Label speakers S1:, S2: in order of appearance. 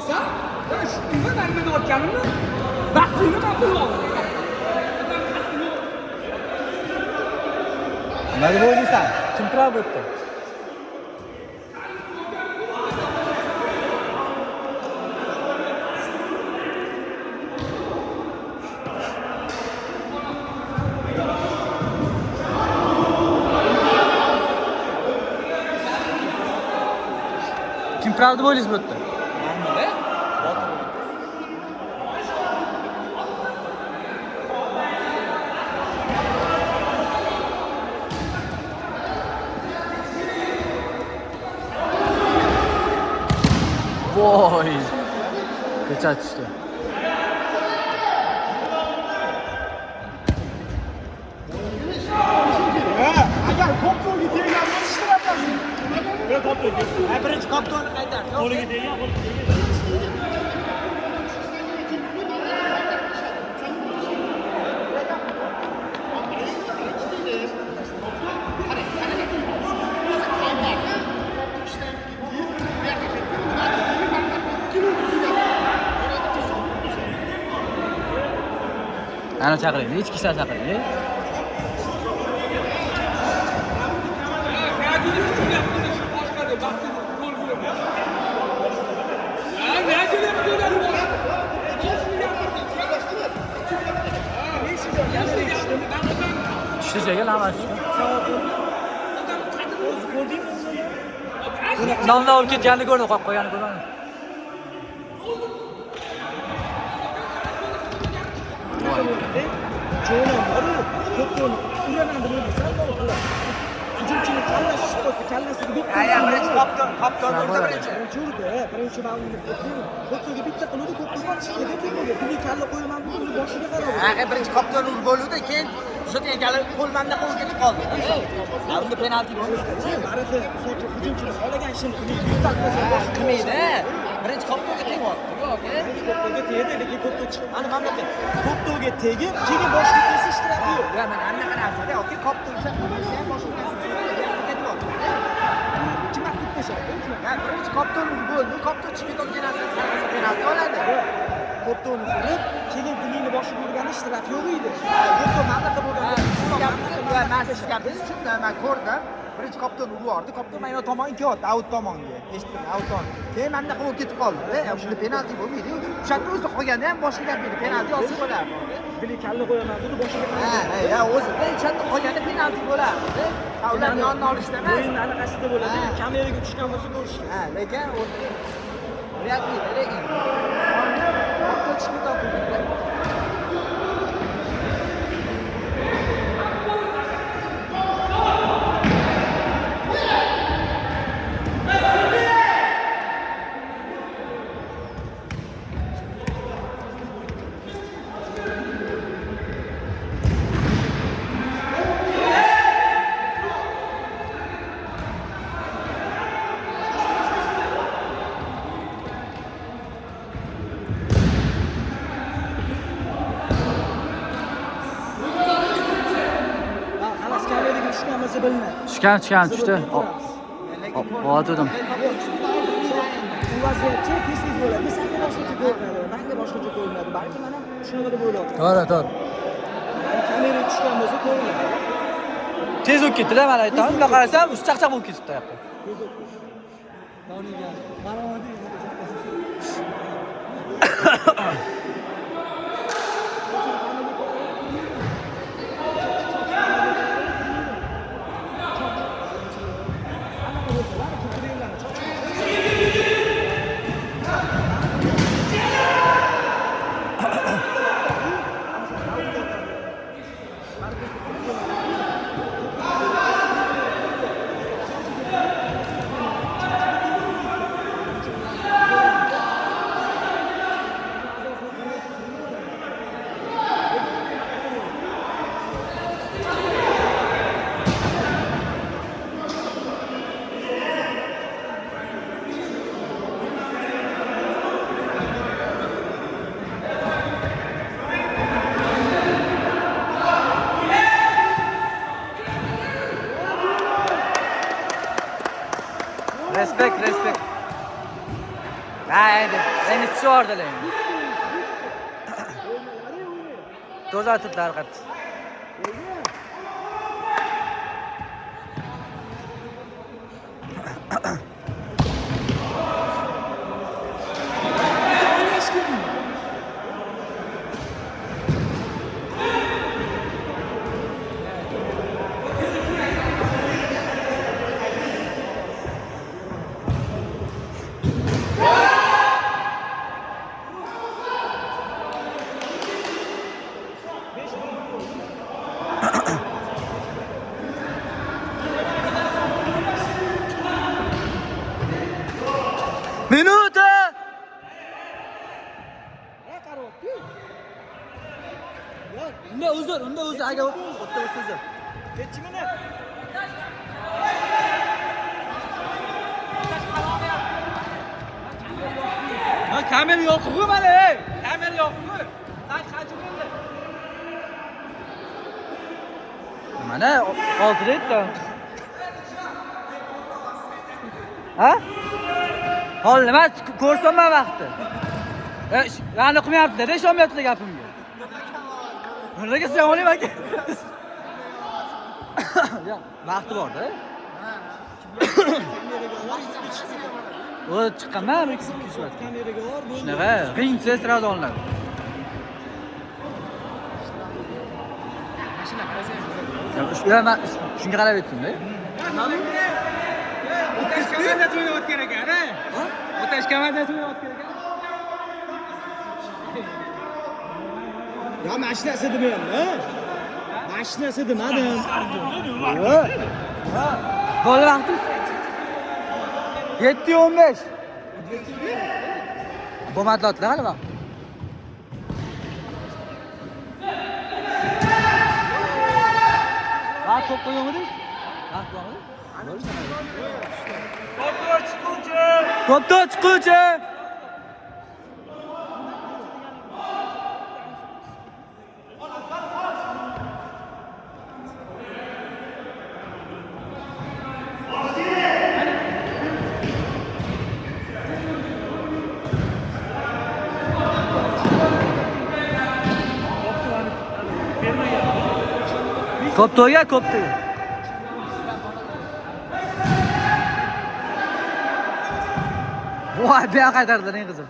S1: olsa, şu unda ben de doğurkenimle baktığını ben kullanırım.
S2: Nima deb o'ylaysan? Kim turib o'tdi? Kim turib deb o'ylaysiz bu yerda? Voy. Kecha tushdi.
S3: Agar kopto'ga teggan bo'lsa ishtirapasiz. Men kopto'ga. Birinchi kopto'ni qaytar. Qo'liga teggan,
S2: Ana chaqiring, hech kishini chaqiring. Tushdi sekin hammasi. Nonni olib ketganini ko'rdim, qo'yib qo'yganini ko'rdim.
S3: Jo'nam bor-ku, kopto'ni uraman deb o'ylaysan, to'g'ri. Hujumchining kallasi tushib qolsa, kallasiga bitta. Birinchi kopton urdi birinchi. Birinchi ma'lum etdim. Kopto'ga bitta qiluvdi, kopto'ga chiqdi deb tegdi. Kalla qo'yaman deb uni boshiga qaradi.
S4: Birinchi kopton urib bo'ldi, keyin o'sha kalla qo'lmanda qo'l ketib qoldi. Unda penalti bo'ldi.
S3: Baraka sochi hujumchini xohlagan ishini qilmaydi.
S4: Birinchi koptonga tegdi.
S3: Kopto'ga tegdi, lekin kopto chiqdi. Mana mamlakat kopto'ga tegib, keyin boshqa kelsa ishtirafi yo'q.
S4: Ya men anaqa narsada yoki kopton ushlab qo'ysa ham boshqa ketib qoldi.
S3: Kim vaqt tashadi?
S4: Ya birinchi kopton bo'ldi, kopton chiqib ketgan narsa penalti oladi.
S3: Kopto'ni urib, keyin dilini boshiga urgani ishtiraf yo'q edi. Kopto mamlakat bo'lgan.
S4: Shunda men ko'rdim. Birinchi kopton urdi, kopton mana tomonga ketdi, out tomonga. Eshitdim, out tomon. Keyin menda qilib ketib qoldi. Shunda penalti bo'lmaydi. O'shanda o'zi qo'yganda ham boshiga berdi. Penalti olsa bo'lardi.
S3: Bili kalla qo'yaman dedi, boshiga.
S4: Ya o'zida o'shanda qo'yganda penalti bo'lardi. Ular yonni olishda emas.
S3: O'yinni anaqasida bo'ladi. Kameraga tushgan bo'lsa ko'rish.
S4: Lekin real lekin. Kopton chiqib ketdi.
S2: Tushgan tushdi. O'tirdim.
S3: Bu vaziyatchi tez bo'ladi. Senga boshqacha ko'rinadi, menga boshqacha ko'rinadi. Balki men ham shunaqa deb o'ylayapman.
S2: To'g'ri.
S3: Kamera tushgan bo'lsa ko'rinadi.
S2: Tez o'tib ketdi-da, mana aytaman. Bunga qarasam, ushchaqchaq bo'lib ketibdi yoqda. Respekt. Haydi. Endi tushordilar endi. To'zatiblar qattiq. Minuta! Unda uzr, aga o'tda uzr.
S3: Ketchi meni.
S1: Ha, kamera yo'q-ku mana. Kamera yo'q-ku. Sen qancha bo'ldi?
S2: Mana 6 deydi. Ha? Hol nima ko'rsanman vaqtni. Yani qilmayapti-da, ishonmayapti gapimga. Nimaga sen olayman aka? Ya, vaqti bor-da. O chiqqanman, ikisi kishyapti.
S3: Kameraga bor, bu.
S2: Shunaqa, ring tez sirada olinadi. Ya, men shunga qarab aytdim-da.
S1: O'tash komandasi o'ynayotgan ekan, ha? O'tash komandasi o'ynayotgan ekan.
S3: Ya mashinasi demayman, ha? Mashinasi demadim.
S2: Gol vaqti 7:15. Bo'madlatlar hali vaqt. Vaqt to'p qo'yganmidingiz? Vaqt bormi? To'pda chiquvchi. Kopto'ga kopto'ga. Voy, bu yoqqa qaytardilar, eng qizim.